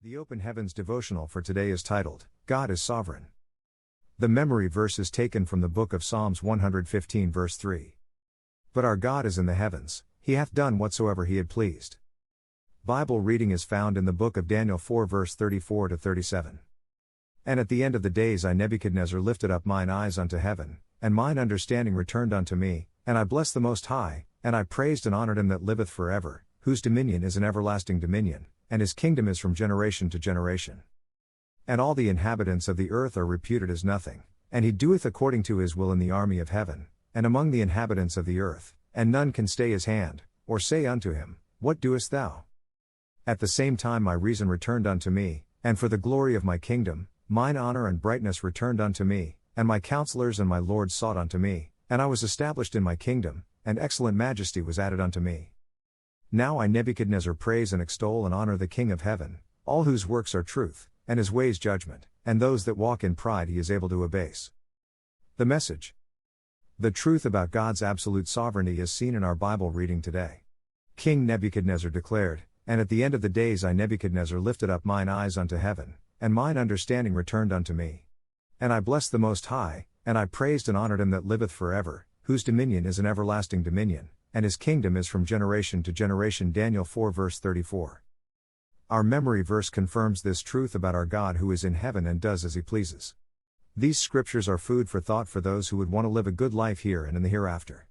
The Open Heavens devotional for today is titled, God is Sovereign. The memory verse is taken from the book of Psalms 115 verse 3. But our God is in the heavens, he hath done whatsoever he had pleased. Bible reading is found in the book of Daniel 4 verse 34 to 37. And at the end of the days I Nebuchadnezzar lifted up mine eyes unto heaven, and mine understanding returned unto me, and I blessed the Most High, and I praised and honored him that liveth for ever, whose dominion is an everlasting dominion, and his kingdom is from generation to generation. And all the inhabitants of the earth are reputed as nothing, and he doeth according to his will in the army of heaven, and among the inhabitants of the earth, and none can stay his hand, or say unto him, What doest thou? At the same time my reason returned unto me, and for the glory of my kingdom, mine honor and brightness returned unto me, and my counsellors and my lords sought unto me, and I was established in my kingdom, and excellent majesty was added unto me. Now I Nebuchadnezzar praise and extol and honor the King of heaven, all whose works are truth, and his ways judgment, and those that walk in pride he is able to abase. The message. The truth about God's absolute sovereignty is seen in our Bible reading today. King Nebuchadnezzar declared, And at the end of the days I Nebuchadnezzar lifted up mine eyes unto heaven, and mine understanding returned unto me. And I blessed the Most High, and I praised and honored him that liveth for ever, whose dominion is an everlasting dominion, and his kingdom is from generation to generation. Daniel 4 verse 34. Our memory verse confirms this truth about our God who is in heaven and does as he pleases. These scriptures are food for thought for those who would want to live a good life here and in the hereafter.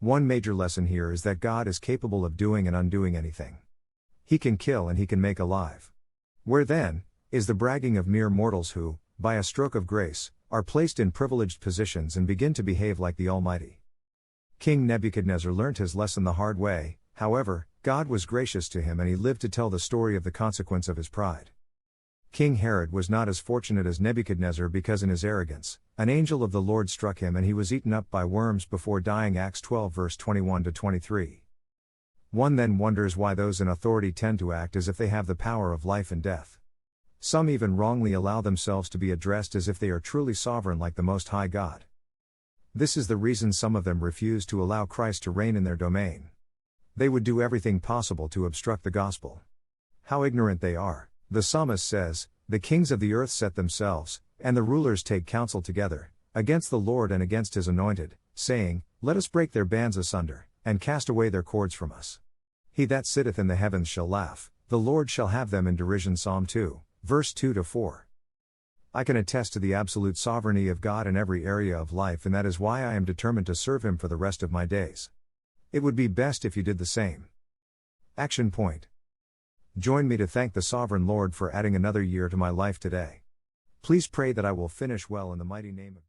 One major lesson here is that God is capable of doing and undoing anything. He can kill and he can make alive. Where then is the bragging of mere mortals who, by a stroke of grace, are placed in privileged positions and begin to behave like the Almighty? King Nebuchadnezzar learnt his lesson the hard way. However, God was gracious to him and he lived to tell the story of the consequence of his pride. King Herod was not as fortunate as Nebuchadnezzar because in his arrogance, an angel of the Lord struck him and he was eaten up by worms before dying. Acts 12 verse 21 to 23. One then wonders why those in authority tend to act as if they have the power of life and death. Some even wrongly allow themselves to be addressed as if they are truly sovereign like the Most High God. This is the reason some of them refuse to allow Christ to reign in their domain. They would do everything possible to obstruct the gospel. How ignorant they are, the psalmist says, the kings of the earth set themselves, and the rulers take counsel together, against the Lord and against his anointed, saying, Let us break their bands asunder, and cast away their cords from us. He that sitteth in the heavens shall laugh, the Lord shall have them in derision. Psalm 2, verse 2 to 4. I can attest to the absolute sovereignty of God in every area of life, and that is why I am determined to serve him for the rest of my days. It would be best if you did the same. Action point. Join me to thank the Sovereign Lord for adding another year to my life today. Please pray that I will finish well in the mighty name of